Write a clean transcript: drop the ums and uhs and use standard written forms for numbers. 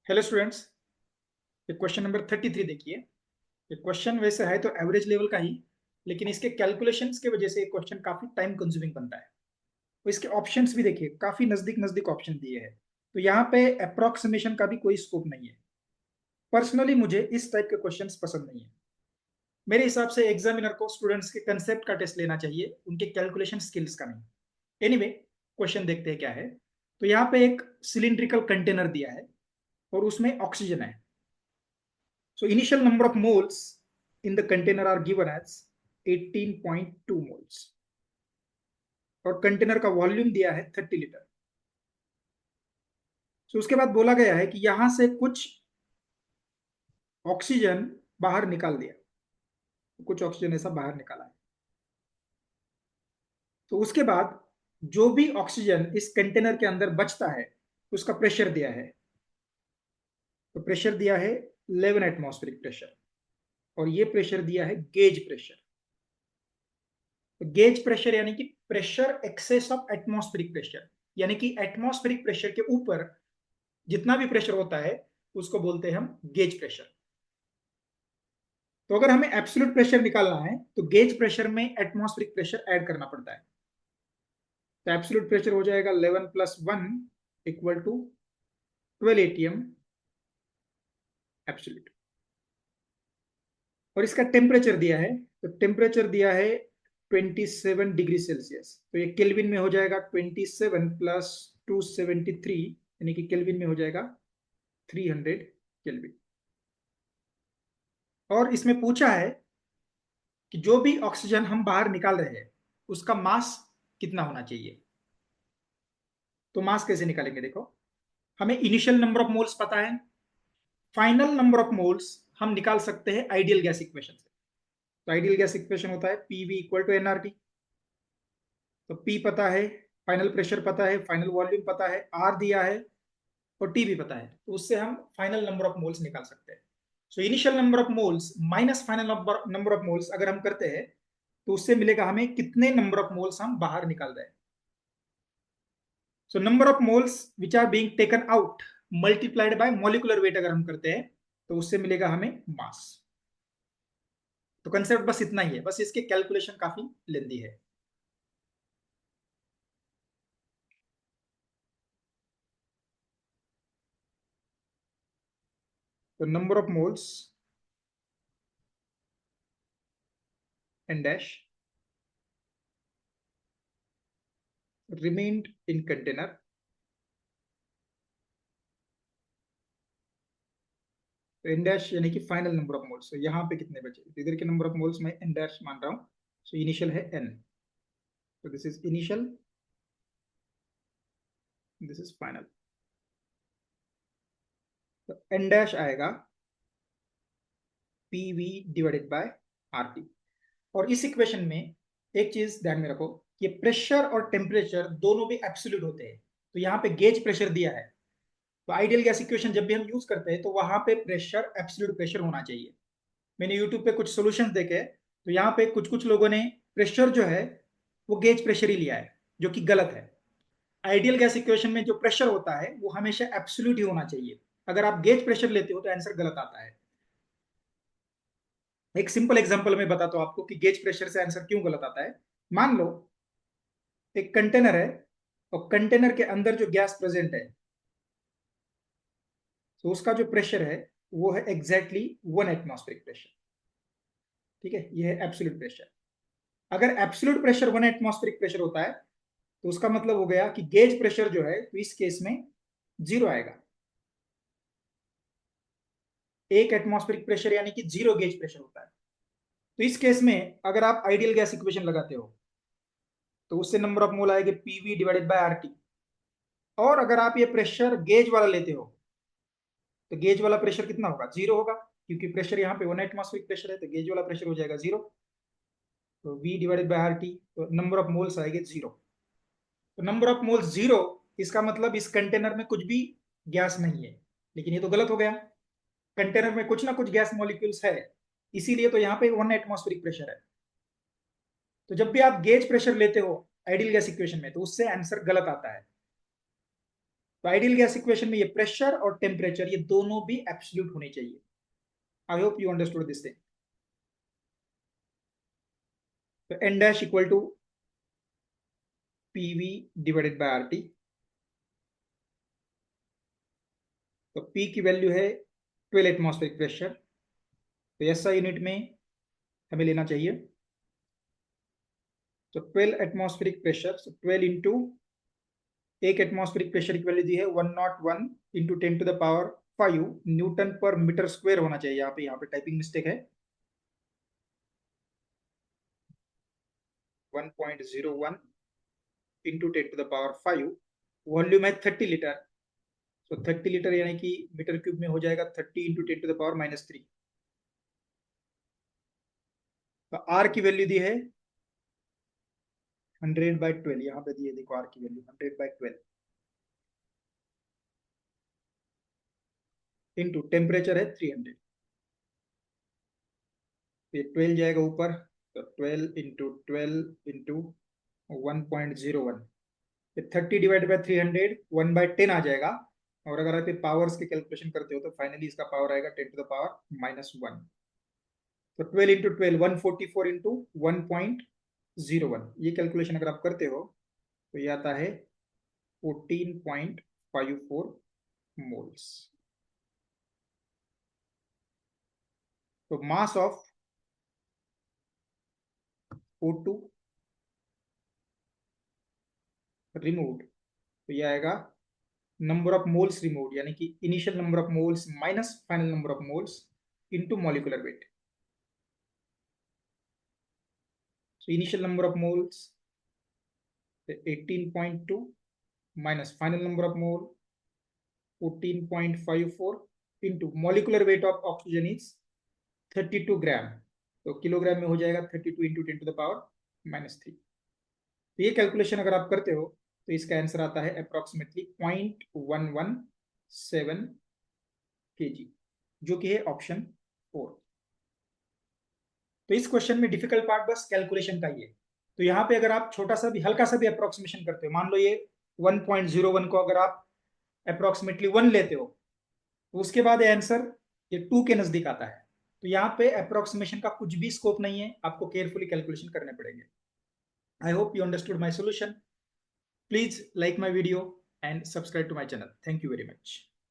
Hello students. ये question number 33 देखिए। ये क्वेश्चन वैसे है तो एवरेज लेवल का ही, लेकिन इसके कैलकुलेशंस की वजह से ये क्वेश्चन काफी टाइम कंज्यूमिंग बनता है। तो इसके ऑप्शंस भी देखिए, काफी नजदीक नजदीक ऑप्शन दिए हैं। तो यहाँ पे अप्रोक्सीमेशन का भी कोई स्कोप नहीं है। पर्सनली मुझे इस टाइप के क्वेश्चंस पसंद नहीं है। मेरे हिसाब से एग्जामिनर को स्टूडेंट्स के कंसेप्ट का टेस्ट लेना चाहिए, उनके कैलकुलेशन स्किल्स का नहीं। एनीवे, क्वेश्चन देखते हैं क्या है। तो यहाँ पे एक सिलिंड्रिकल कंटेनर दिया है और उसमें ऑक्सीजन है। So initial number of moles in the container are given as 18.2 moles और कंटेनर का वॉल्यूम दिया है 30 लीटर। So उसके बाद बोला गया है कि यहां से कुछ ऑक्सीजन बाहर निकाल दिया, कुछ ऑक्सीजन ऐसा बाहर निकाला है। तो उसके बाद जो भी ऑक्सीजन इस कंटेनर के अंदर बचता है उसका प्रेशर दिया है। तो प्रेशर दिया है 11 एटमॉस्फेरिक प्रेशर और ये प्रेशर दिया है गेज प्रेशर। तो गेज प्रेशर यानी कि pressure excess of atmospheric pressure, यानी कि एटमॉस्फेरिक प्रेशर के ऊपर जितना भी प्रेशर होता है उसको बोलते हैं हम गेज प्रेशर। तो अगर हमें एब्सोल्यूट प्रेशर निकालना है तो गेज प्रेशर में एटमॉस्फेरिक प्रेशर ऐड करना पड़ता है। तो एब्सोल्यूट प्रेशर हो जाएगा 11 plus 1 equal to 12 ATM absolute. और इसका टेम्परेचर दिया है, तो टेम्परेचर दिया है 27 डिग्री सेल्सियस। तो ये केल्विन में हो जाएगा 27 प्लस 273, यानी कि केल्विन में हो जाएगा 300 केल्विन। और इसमें पूछा है कि जो भी ऑक्सीजन हम बाहर निकाल रहे हैं उसका मास कितना होना चाहिए। तो मास कैसे निकालेंगे, देखो हमें इनिशियल नंबर ऑफ मोल्स पता है, फाइनल नंबर ऑफ मोल्स हम निकाल सकते हैं आइडियल गैस इक्वेशन से। तो आइडियल गैस इक्वेशन होता है पीवी इक्वल टू एनआरटी। तो पी पता है, फाइनल प्रेशर पता है, फाइनल वॉल्यूम पता है, आर दिया है और टी भी पता है। तो उससे हम फाइनल नंबर ऑफ मोल्स निकाल सकते हैं। So initial number of moles minus final number of moles अगर हम करते हैं तो उससे मिलेगा हमें कितने नंबर ऑफ मोल्स हम बाहर निकाल रहे हैं। So number of moles which are being taken out multiplied by molecular weight अगर हम करते हैं तो उससे मिलेगा हमें मास। तो कंसेप्ट बस इतना ही है, बस इसके कैलकुलेशन काफी लेंदी है। तो number of moles N dash remained in container तो एन डैश यानी कि फाइनल नंबर ऑफ मोल्स। तो यहाँ पे कितने बचे, तो इधर के नंबर ऑफ मोल्स में एन डैश मान रहा हूँ। सो इनिशियल है एन, तो this is initial, this is final. तो एन डैश आएगा P V divided by R T. और इस इक्वेशन में एक चीज ध्यान में रखो, ये प्रेशर और टेम्परेचर दोनों भी एब्सोल्यूट होते हैं। तो यहाँ पे गेज प्रेशर दिया है, तो आइडियल गैस इक्वेशन जब भी हम यूज करते हैं तो वहां पे प्रेशर एब्सोल्यूट प्रेशर होना चाहिए। मैंने यूट्यूब पे कुछ सॉल्यूशंस देखे, तो यहाँ पे कुछ कुछ लोगों ने प्रेशर जो है वो गेज प्रेशर ही लिया है, जो कि गलत है। आइडियल गैस इक्वेशन में जो प्रेशर होता है वो हमेशा एब्सोल्यूट ही होना चाहिए। अगर आप गेज प्रेशर लेते हो तो आंसर गलत आता है। एक सिंपल एग्जांपल मैं बताता हूं आपको कि गेज प्रेशर से आंसर क्यों गलत आता है। मान लो एक कंटेनर है और कंटेनर के अंदर जो गैस प्रेजेंट है, तो उसका जो प्रेशर है वो है एग्जैक्टली 1 एटमॉस्फेरिक प्रेशर। ठीक है, ये है एब्सोल्यूट प्रेशर। अगर एब्सोल्यूट प्रेशर 1 एटमॉस्फेरिक प्रेशर होता है तो उसका मतलब हो गया कि गेज प्रेशर जो है तो इस केस में 0 आएगा। 1 एटमॉस्फेरिक प्रेशर यानी कि 0 गेज प्रेशर होता है। तो इस केस में अगर आप आइडियल गैस इक्वेशन लगाते हो तो उससे नंबर ऑफ मोल आएगा पीवी डिवाइडेड बाय आरटी। और अगर आप ये प्रेशर गेज वाला लेते हो तो गेज वाला प्रेशर कितना होगा, 0 होगा, क्योंकि प्रेशर यहाँ पे 1 एटमॉस्फेरिक प्रेशर है तो गेज वाला प्रेशर हो जाएगा 0। तो we divided by R T, तो नंबर ऑफ मोल्स आएंगे 0। तो नंबर ऑफ मोल्स 0, इसका मतलब इस कंटेनर में कुछ भी गैस नहीं है। लेकिन ये तो गलत हो गया, कंटेनर में कुछ ना कुछ गैस मॉलिक्यूल्स है, इसीलिए तो यहाँ पे 1 एटमॉस्फेरिक प्रेशर है। तो जब भी आप गेज प्रेशर लेते हो आइडियल गैस इक्वेशन में तो उससे आंसर गलत आता है। तो आइडियल गैस इक्वेशन में ये प्रेशर और टेम्परेचर ये दोनों भी एब्सोल्यूट होने चाहिए. I hope you understood this thing. तो N dash equal to PV divided by RT. तो पी की वैल्यू है 12 एटमॉस्फेरिक प्रेशर. तो ऐसा यूनिट में हमें लेना चाहिए. तो 12 एटमॉस्फेरिक प्रेशर, सो 12 इंटू एक एटमॉस्फेरिक प्रेशर की वैल्यू दी है 101 into 10 to the power 5 newton per metre square होना चाहिए. यहाँ पे टाइपिंग मिस्टेक है. 1.01 into 10 to the power 5. Volume है 30 लीटर. तो 30 लीटर यानी कि मीटर क्यूब में हो जाएगा 30 इंटू 10 टू द पावर -3. तो आर की वैल्यू दी है 100/12. यहाँ पे दी है, देखो आर की वैल्यू 100/12 इंटू टेम्परेचर है 300. ये 12 जाएगा ऊपर. तो 12 इंटू 12 इंटू 1.01. ये 30 डिवाइड बाई 300 1/10 आ जाएगा. और अगर आप पावर्स की कैलकुलेशन करते हो तो फाइनली इसका पावर आएगा 10 टू द पावर -1. तो 12 इंटू 12 144 इंटू 1.01. ये कैलकुलेशन अगर आप करते हो तो ये आता है 14.54 मोल्स. तो मास ऑफ O2 रिमूव्ड, तो ये आएगा नंबर ऑफ मोल्स रिमूव्ड यानी कि initial number of moles minus final number of moles into molecular weight. So initial number of moles 18.2 minus final number of mole 14.54 into molecular weight of oxygen is 32 ग्राम. तो kilogram में हो जाएगा 32 into 10 to the power -3. तो ये calculation अगर आप करते हो तो इसका आंसर आता है अप्रोक्सीमेटली 0.117 kg, जो कि है ऑप्शन 4. तो इस क्वेश्चन में डिफिकल्ट पार्ट बस कैलकुलेशन का ही है. तो यहाँ पे अगर आप छोटा सा भी हल्का सा भी अप्रोक्सीमेशन करते हो, मान लो ये 1.01 को अगर आप अप्रोक्सीमेटली 1 लेते हो तो उसके बाद आंसर ये 2 के नजदीक आता है. तो यहाँ पे अप्रोक्सीमेशन का कुछ भी स्कोप नहीं है, आपको केयरफुली कैलकुलेशन करने पड़ेंगे. आई hope you understood my solution. Please like my video and subscribe to my channel. Thank you very much.